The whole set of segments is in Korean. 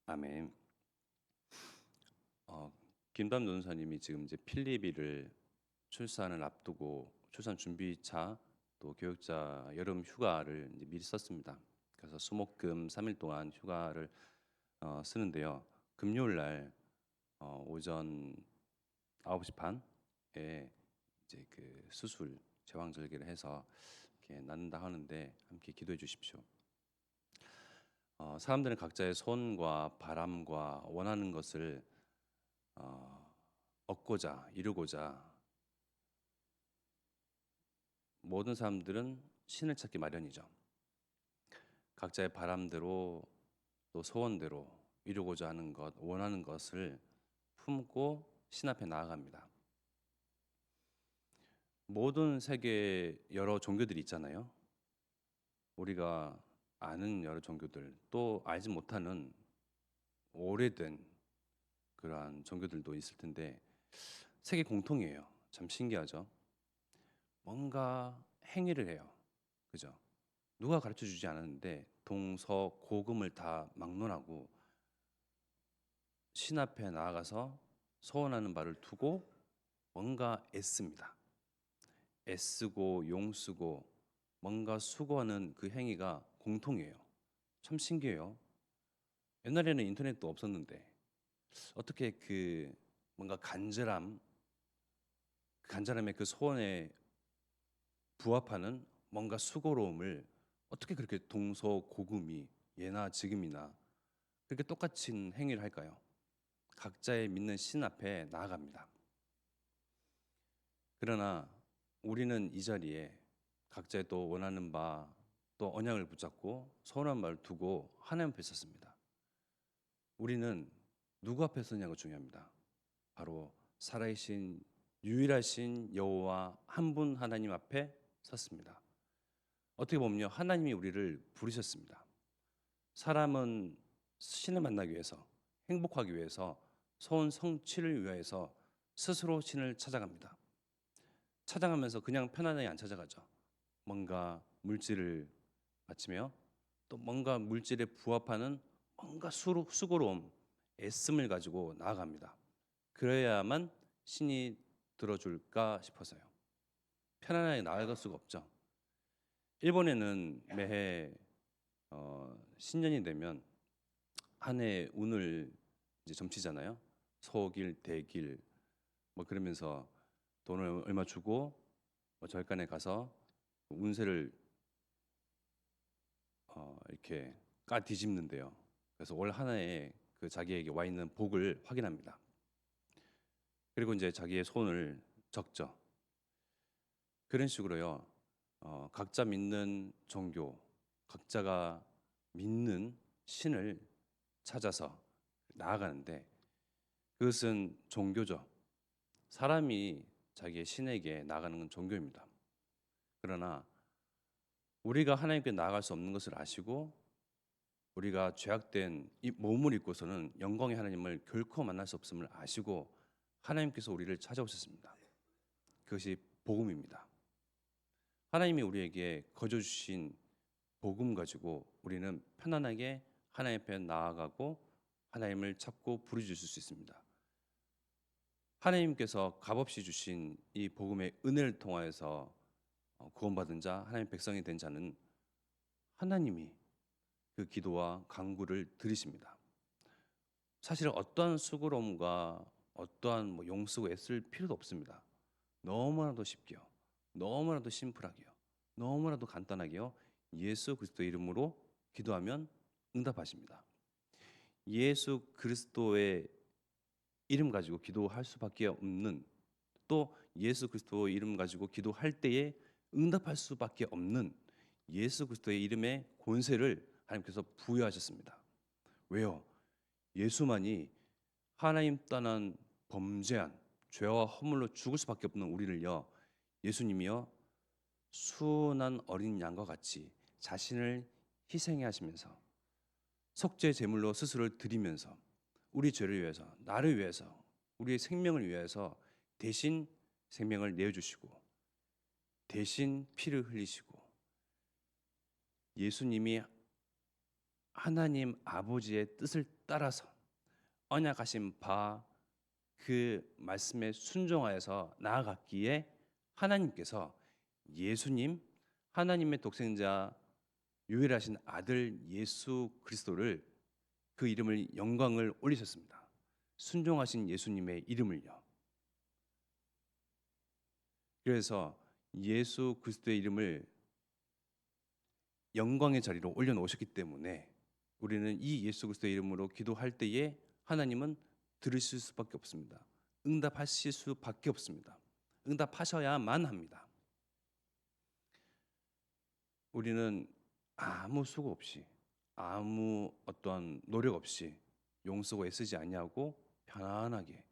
아멘. 어, 김담 노사님이 지금 이제 필리비를 출산을 앞두고 출산 준비차 또 교육자 여름 휴가를 이제 미리 썼습니다. 그래서 수목금 3일 동안 휴가를 쓰는데요. 금요일 날 오전 9시 반에 이제 그 수술 제왕절개를 해서 이렇게 낳는다 하는데 함께 기도해 주십시오. 사람들은 각자의 소원과 바람과 원하는 것을 어, 얻고자 이루고자 모든 사람들은 신을 찾기 마련이죠. 각자의 바람대로 또 소원대로 이루고자 하는 것, 원하는 것을 품고 신 앞에 나아갑니다. 모든 세계 여러 종교들이 있잖아요. 우리가 아는 여러 종교들, 또 알지 못하는 오래된 그러한 종교들도 있을 텐데 세계 공통이에요. 참 신기하죠. 뭔가 행위를 해요. 그죠? 누가 가르쳐 주지 않았는데 동서고금을 다 막론하고 신 앞에 나아가서 소원하는 바를 두고 뭔가 애씁니다. 애쓰고 용쓰고 뭔가 수고하는 그 행위가 공통이에요. 참 신기해요. 옛날에는 인터넷도 없었는데 어떻게 그 뭔가 간절함의 그 소원에 부합하는 뭔가 수고로움을 어떻게 그렇게 동서고금이 예나 지금이나 그렇게 똑같은 행위를 할까요? 각자의 믿는 신 앞에 나아갑니다. 그러나 우리는 이 자리에 각자의 또 원하는 바, 또 언약을 붙잡고 소원한 바를 두고 하나님 앞에 섰습니다. 우리는 누구 앞에 서냐가 중요합니다. 바로 살아계신 유일하신 여호와 한 분 하나님 앞에 섰습니다. 어떻게 보면요, 하나님이 우리를 부르셨습니다. 사람은 신을 만나기 위해서, 행복하기 위해서, 소원 성취를 위해서 스스로 신을 찾아갑니다. 찾아가면서 그냥 편안하게 안 찾아가죠. 뭔가 물질을 바치며 또 뭔가 물질에 부합하는 뭔가 수고로움, 애씀을 가지고 나아갑니다. 그래야만 신이 들어줄까 싶어서요. 편안하게 나아갈 수가 없죠. 일본에는 매해 신년이 되면 한 해 운을 이제 점치잖아요. 소길, 대길 뭐 그러면서 돈을 얼마 주고 뭐 절간에 가서 운세를 이렇게 까 뒤집는데요. 그래서 올 한 해에 그 자기에게 와 있는 복을 확인합니다. 그리고 이제 자기의 손을 적죠. 그런 식으로요. 각자 믿는 종교, 각자가 믿는 신을 찾아서 나아가는데 그것은 종교죠. 사람이 자기의 신에게 나아가는 건 종교입니다. 그러나 우리가 하나님께 나아갈 수 없는 것을 아시고 우리가 죄악된 이 몸을 입고서는 영광의 하나님을 결코 만날 수 없음을 아시고 하나님께서 우리를 찾아오셨습니다. 그것이 복음입니다. 하나님이 우리에게 거저 주신 복음 가지고 우리는 편안하게 하나님 앞에 나아가고 하나님을 찾고 부르짖을 수 있습니다. 하나님께서 값없이 주신 이 복음의 은혜를 통하여서 구원받은 자, 하나님 백성이 된 자는 하나님이 그 기도와 간구를 들으십니다. 사실 어떠한 수고로움과 어떠한 뭐 용쓰고 애쓸 필요도 없습니다. 너무나도 쉽게요. 너무나도 심플하게요. 너무나도 간단하게요. 예수 그리스도의 이름으로 기도하면 응답하십니다. 예수 그리스도의 이름 가지고 기도할 수밖에 없는 또 예수 그리스도의 이름 가지고 기도할 때에 응답할 수밖에 없는 예수 그리스도의 이름의 권세를 하나님께서 부여하셨습니다. 왜요? 예수만이 하나님 떠난 범죄한 죄와 허물로 죽을 수밖에 없는 우리를요. 예수님이요. 순한 어린 양과 같이 자신을 희생해 하시면서 속죄 제물로 스스로를 드리면서 우리 죄를 위해서, 나를 위해서, 우리의 생명을 위해서 대신 생명을 내어주시고 대신 피를 흘리시고 예수님이 하나님 아버지의 뜻을 따라서 언약하신 바 그 말씀에 순종하여서 나아갔기에 하나님께서 예수님, 하나님의 독생자 유일하신 아들 예수 그리스도를, 그 이름을, 영광을 올리셨습니다. 순종하신 예수님의 이름을요. 그래서 예수 그리스도의 이름을 영광의 자리로 올려놓으셨기 때문에 우리는 이 예수 그리스도의 이름으로 기도할 때에 하나님은 들으실 수밖에 없습니다. 응답하실 수밖에 없습니다. 응답하셔야만 합니다. 우리는 아무 수고 없이, 아무 어떠한 노력 없이 용서고 애쓰지 아니하고 편안하게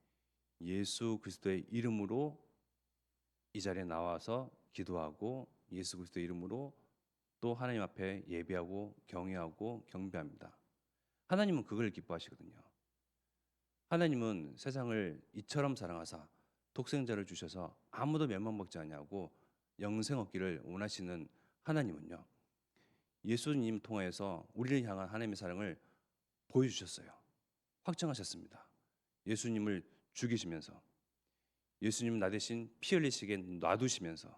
예수 그리스도의 이름으로 이 자리에 나와서 기도하고 예수 그리스도의 이름으로 또 하나님 앞에 예배하고 경외하고 경배합니다. 하나님은 그걸 기뻐하시거든요. 하나님은 세상을 이처럼 사랑하사 독생자를 주셔서 아무도 멸망받지 아니하고 영생 얻기를 원하시는 하나님은요, 예수님 통하여서 우리를 향한 하나님의 사랑을 보여주셨어요. 확정하셨습니다. 예수님을 죽이시면서, 예수님 나 대신 피 흘리시게 놔두시면서,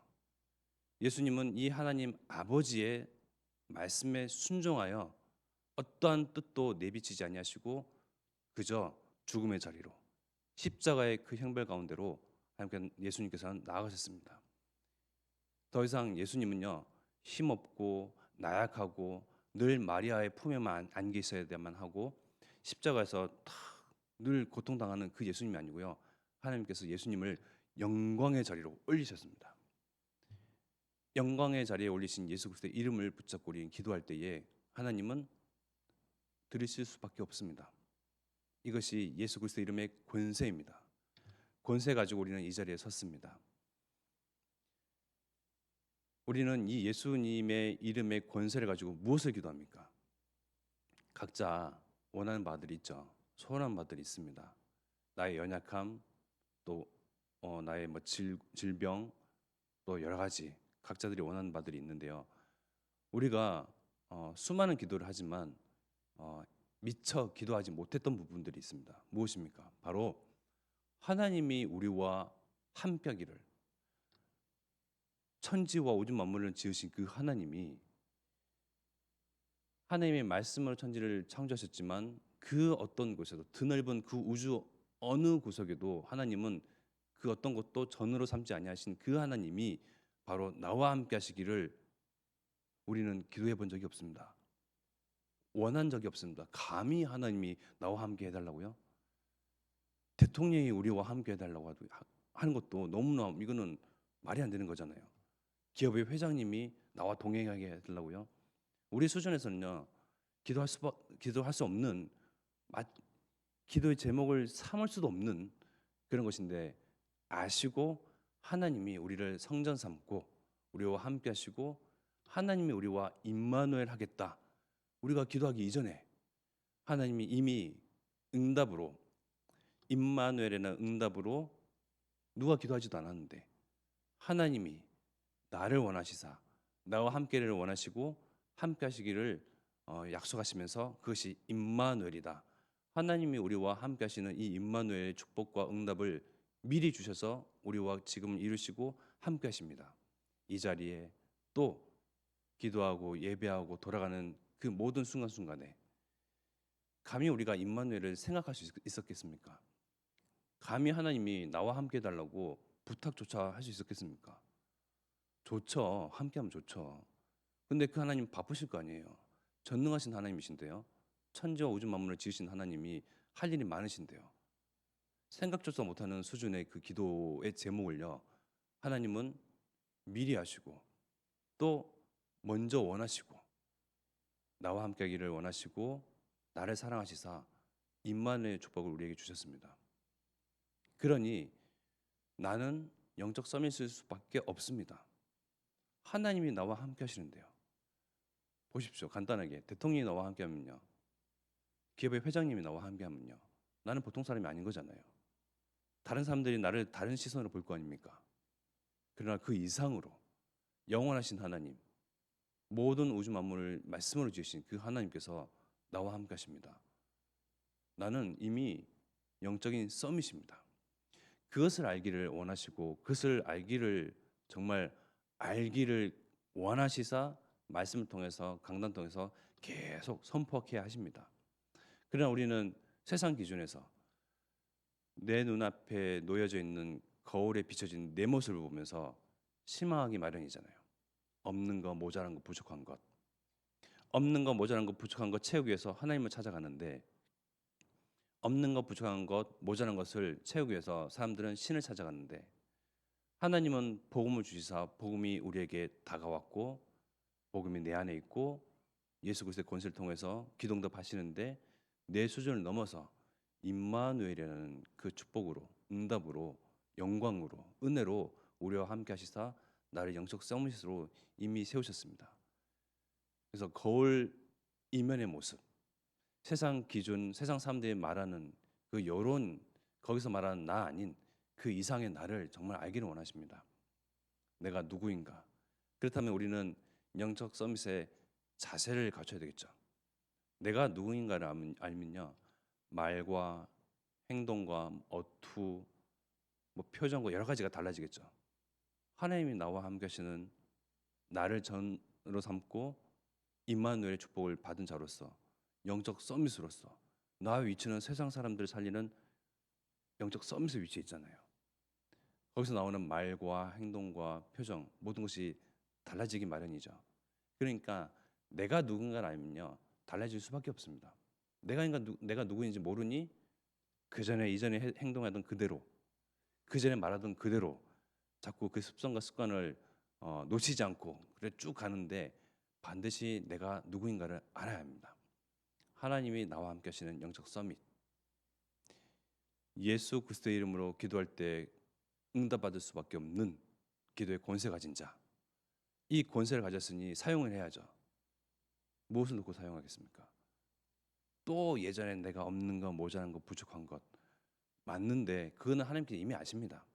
예수님은 이 하나님 아버지의 말씀에 순종하여 어떠한 뜻도 내비치지 아니하시고 그저 죽음의 자리로, 십자가의 그 형벌 가운데로 하나님께 예수님께서는 나아가셨습니다. 더 이상 예수님은요, 힘없고 나약하고 늘 마리아의 품에만 안겨 있어야만 하고 십자가에서 늘 고통당하는 그 예수님이 아니고요, 하나님께서 예수님을 영광의 자리로 올리셨습니다. 영광의 자리에 올리신 예수 그리스도의 이름을 붙잡고 우리는 기도할 때에 하나님은 들으실 수밖에 없습니다. 이것이 예수 그리스도 이름의 권세입니다. 권세 가지고 우리는 이 자리에 섰습니다. 우리는 이 예수님의 이름의 권세를 가지고 무엇을 기도합니까? 각자 원하는 바들이 있죠. 소원하는 바들이 있습니다. 나의 연약함, 또 나의 질병, 또 여러 가지 각자들이 원하는 바들이 있는데요. 우리가 수많은 기도를 하지만 미처 기도하지 못했던 부분들이 있습니다. 무엇입니까? 바로 하나님이 우리와 함께하기를, 천지와 우주 만물을 지으신 그 하나님이 하나님의 말씀으로 천지를 창조하셨지만 그 어떤 곳에도, 드넓은 그 우주 어느 구석에도 하나님은 그 어떤 것도 전으로 삼지 아니하신 그 하나님이 바로 나와 함께 하시기를 우리는 기도해 본 적이 없습니다. 원한 적이 없습니다. 감히 하나님이 나와 함께 해달라고요? 대통령이 우리와 함께 해달라고 하는 것도 너무나, 이거는 말이 안 되는 거잖아요. 기업의 회장님이 나와 동행하게 해달라고요? 우리 수준에서는요, 기도할 수 없는, 기도의 제목을 삼을 수도 없는 그런 것인데, 아시고 하나님이 우리를 성전 삼고 우리와 함께 하시고 하나님이 우리와 임마누엘 하겠다, 우리가 기도하기 이전에 하나님이 이미 응답으로, 임마누엘이라는 응답으로, 누가 기도하지도 않았는데 하나님이 나를 원하시사 나와 함께를 원하시고 함께 하시기를 약속하시면서 그것이 임마누엘이다. 하나님이 우리와 함께 하시는 이 임마누엘의 축복과 응답을 미리 주셔서 우리와 지금 이루시고 함께 하십니다. 이 자리에 또 기도하고 예배하고 돌아가는 그 모든 순간순간에 감히 우리가 임마누엘을 생각할 수 있었겠습니까? 감히 하나님이 나와 함께 해달라고 부탁조차 할 수 있었겠습니까? 좋죠. 함께하면 좋죠. 근데 그 하나님 바쁘실 거 아니에요. 전능하신 하나님이신데요. 천지와 우주 만물을 지으신 하나님이 할 일이 많으신데요. 생각조차 못하는 수준의 그 기도의 제목을요, 하나님은 미리 하시고 또 먼저 원하시고 나와 함께하기를 원하시고 나를 사랑하시사 임마누엘의 축복을 우리에게 주셨습니다. 그러니 나는 영적 썸이 있을 수밖에 없습니다. 하나님이 나와 함께 하시는데요. 보십시오. 간단하게 대통령이 나와 함께 하면요, 기업의 회장님이 나와 함께 하면요, 나는 보통 사람이 아닌 거잖아요. 다른 사람들이 나를 다른 시선으로 볼 거 아닙니까? 그러나 그 이상으로 영원하신 하나님, 모든 우주 만물을 말씀으로 지으신 그 하나님께서 나와 함께 하십니다. 나는 이미 영적인 서밋입니다. 그것을 알기를 원하시고 그것을 알기를 정말 알기를 원하시사 말씀을 통해서 강단 통해서 계속 선포하게 하십니다. 그러나 우리는 세상 기준에서 내 눈앞에 놓여져 있는 거울에 비춰진 내 모습을 보면서 실망하기 마련이잖아요. 없는 거, 모자란 거, 부족한 것. 없는 거, 모자란 거, 부족한 것 채우기 위해서 하나님을 찾아가는데 없는 것, 부족한 것, 모자란 것을 채우기 위해서 사람들은 신을 찾아갔는데 하나님은 복음을 주시사 복음이 우리에게 다가왔고 복음이 내 안에 있고 예수 그리스도의 권세를 통해서 기동답하시는데 내 수준을 넘어서 임마누엘이라는 그 축복으로 응답으로 영광으로 은혜로 우리와 함께 하시사 나를 영적 서밋으로 이미 세우셨습니다. 그래서 거울 이면의 모습, 세상 기준, 세상 사람들이 말하는 그 여론, 거기서 말하는 나 아닌 그 이상의 나를 정말 알기를 원하십니다. 내가 누구인가? 그렇다면 우리는 영적 서밋의 자세를 갖춰야 되겠죠. 내가 누구인가를 알면요, 말과 행동과 어투, 뭐 표정과 여러 가지가 달라지겠죠. 하나님이 나와 함께 하시는 나를 전으로 삼고 임마누엘의 축복을 받은 자로서 영적 서밋으로서 나의 위치는 세상 사람들을 살리는 영적 서밋의 위치에 있잖아요. 거기서 나오는 말과 행동과 표정 모든 것이 달라지기 마련이죠. 그러니까 내가 누군가를 알면요 달라질 수밖에 없습니다. 내가 누구인지 모르니 그 전에 이전에 행동하던 그대로 그 전에 말하던 그대로 자꾸 그 습성과 습관을 놓치지 않고 그래 쭉 가는데 반드시 내가 누구인가를 알아야 합니다. 하나님이 나와 함께 하시는 영적 서밋. 예수 그리스도의 이름으로 기도할 때 응답받을 수밖에 없는 기도의 권세 가진 자. 이 권세를 가졌으니 사용을 해야죠. 무엇을 놓고 사용하겠습니까? 또 예전에 내가 없는 것, 모자란 것, 부족한 것 맞는데 그거는 하나님께서 이미 아십니다.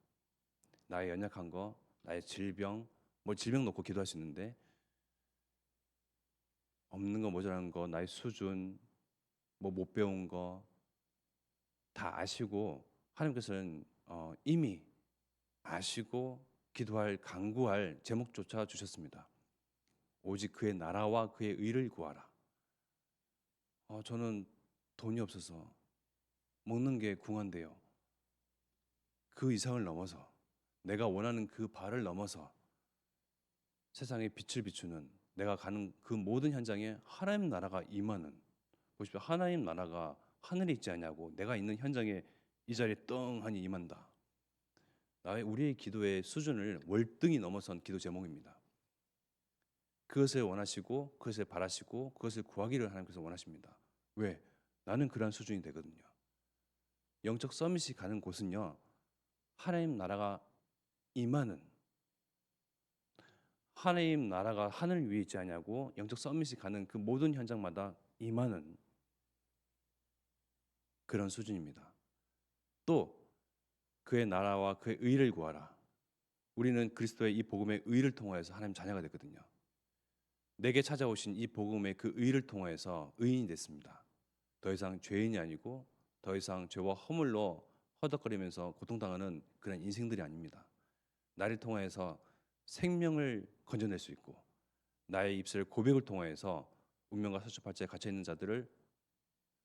나의 연약한 거, 나의 질병, 뭐 질병 놓고 기도할 수 있는데 없는 거, 모자란 거, 나의 수준, 뭐 못 배운 거 다 아시고 하나님께서는 이미 아시고 기도할 간구할 제목조차 주셨습니다. 오직 그의 나라와 그의 의를 구하라. 저는 돈이 없어서 먹는 게 궁한데요. 그 이상을 넘어서 내가 원하는 그 바를 넘어서 세상에 빛을 비추는 내가 가는 그 모든 현장에 하나님 나라가 임하는 보십시오. 하나님 나라가 하늘에 있지 않냐고 내가 있는 현장에 이 자리에 떵하니 임한다. 우리의 기도의 수준을 월등히 넘어선 기도 제목입니다. 그것을 원하시고 그것을 바라시고 그것을 구하기를 하나님께서 원하십니다. 왜? 나는 그러한 수준이 되거든요. 영적 서밋이 가는 곳은요. 하나님 나라가 임하는 하나님 나라가 하늘 위에 있지 않냐고 영적 서밋이 가는 그 모든 현장마다 임하는 그런 수준입니다. 또 그의 나라와 그의 의를 구하라. 우리는 그리스도의 이 복음의 의를 통하여서 하나님 자녀가 됐거든요. 내게 찾아오신 이 복음의 그 의를 통하여서 의인이 됐습니다. 더 이상 죄인이 아니고 더 이상 죄와 허물로 허덕거리면서 고통당하는 그런 인생들이 아닙니다. 나를 통하여서 생명을 건져낼 수 있고 나의 입술 고백을 통하여서 운명과 사주팔자에 갇혀 있는 자들을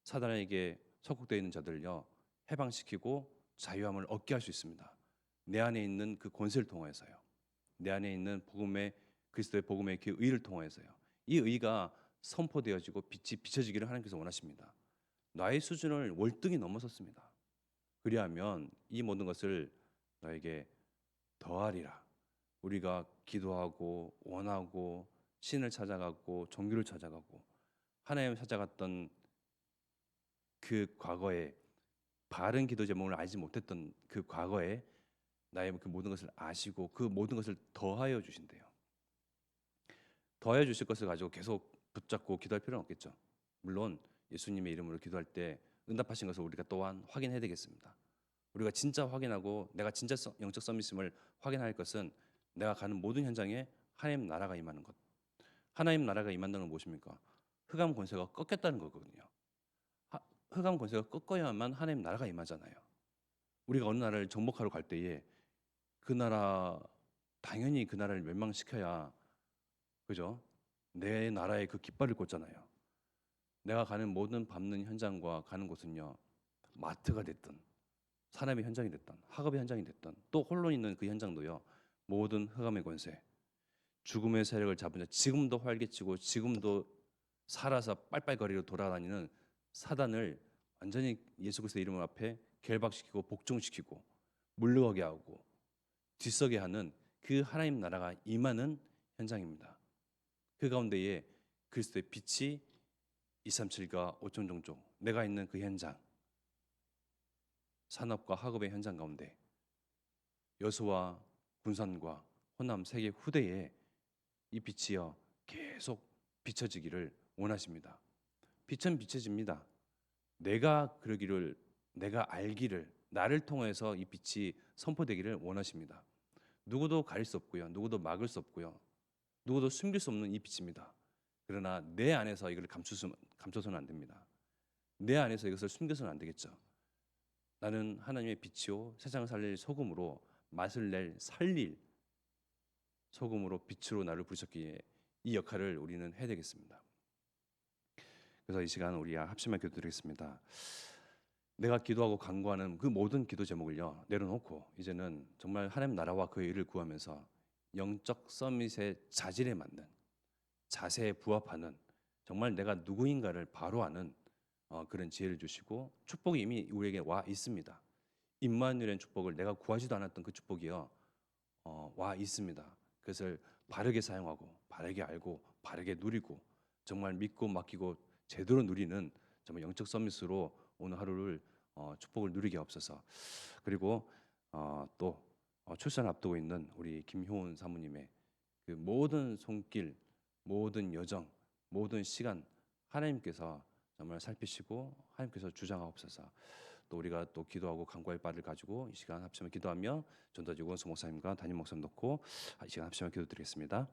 사단에게 속국되어 있는 자들을요 해방시키고 자유함을 얻게 할 수 있습니다. 내 안에 있는 그 권세를 통하여서요. 내 안에 있는 복음의 그리스도의 복음의 그 의를 통하여서요. 이 의가 선포되어지고 빛이 비춰지기를 하나님께서 원하십니다. 나의 수준을 월등히 넘어섰습니다. 그리하면 이 모든 것을 너에게 더하리라. 우리가 기도하고 원하고 신을 찾아가고 종교를 찾아가고 하나님을 찾아갔던 그 과거에 바른 기도 제목을 알지 못했던 그 과거에 나의 그 모든 것을 아시고 그 모든 것을 더하여 주신대요. 더하여 주실 것을 가지고 계속 붙잡고 기도할 필요는 없겠죠. 물론 예수님의 이름으로 기도할 때 응답하신 것을 우리가 또한 확인해야 되겠습니다. 우리가 진짜 확인하고 내가 진짜 영적 서밋임을 확인할 것은 내가 가는 모든 현장에 하나님 나라가 임하는 것. 하나님 나라가 임한다는 건 무엇입니까? 흑암 권세가 꺾였다는 거거든요. 흑암 권세가 꺾어야만 하나님 나라가 임하잖아요. 우리가 어느 나라를 정복하러 갈 때에 그 나라 당연히 그 나라를 멸망시켜야 그죠? 내 나라에 그 깃발을 꽂잖아요. 내가 가는 모든 밟는 현장과 가는 곳은요. 마트가 됐든 사람의 현장이 됐든 학업의 현장이 됐든 또 홀로 있는 그 현장도요. 모든 흑암의 권세, 죽음의 세력을 잡은 자, 지금도 활개치고 지금도 살아서 빨빨거리로 돌아다니는 사단을 완전히 예수 그리스도의 이름 앞에 결박시키고 복종시키고 물러가게 하고 뒤서게 하는 그 하나님 나라가 임하는 현장입니다. 그 가운데에 그리스도의 빛이 237과 5천 종족 내가 있는 그 현장 산업과 학업의 현장 가운데 여수와 군산과 호남 세계 후대에 이 빛이여 계속 비춰지기를 원하십니다. 빛은 비춰집니다. 내가 그러기를 내가 알기를 나를 통해서 이 빛이 선포되기를 원하십니다. 누구도 가릴 수 없고요. 누구도 막을 수 없고요. 누구도 숨길 수 없는 이 빛입니다. 그러나 내 안에서 이걸 감춰서는 안 됩니다. 내 안에서 이것을 숨겨서는 안 되겠죠. 나는 하나님의 빛이요 세상을 살릴 소금으로 맛을 낼 살릴 소금으로 빛으로 나를 부르셨기에 이 역할을 우리는 해야 되겠습니다. 그래서 이 시간 우리 합심하게 기도드리겠습니다. 내가 기도하고 간구하는 그 모든 기도 제목을요 내려놓고 이제는 정말 하나님 나라와 그의 일을 구하면서 영적 서밋의 자질에 맞는 자세에 부합하는 정말 내가 누구인가를 바로 아는 그런 지혜를 주시고 축복이 이미 우리에게 와 있습니다. 임마누엘의 축복을 내가 구하지도 않았던 그 축복이요 와 있습니다. 그것을 바르게 사용하고 바르게 알고 바르게 누리고 정말 믿고 맡기고 제대로 누리는 정말 영적 서밋으로 오늘 하루를 축복을 누리게 없어서 그리고 또 출산 앞두고 있는 우리 김효은 사모님의 그 모든 손길, 모든 여정, 모든 시간 하나님께서 정말 살피시고 하나님께서 주장하옵소서. 또 우리가 또 기도하고 간구할 바를 가지고 이 시간 합심을 기도하며 전도지 원수 목사님과 담임 목사님 놓고 이 시간 합심을 기도드리겠습니다.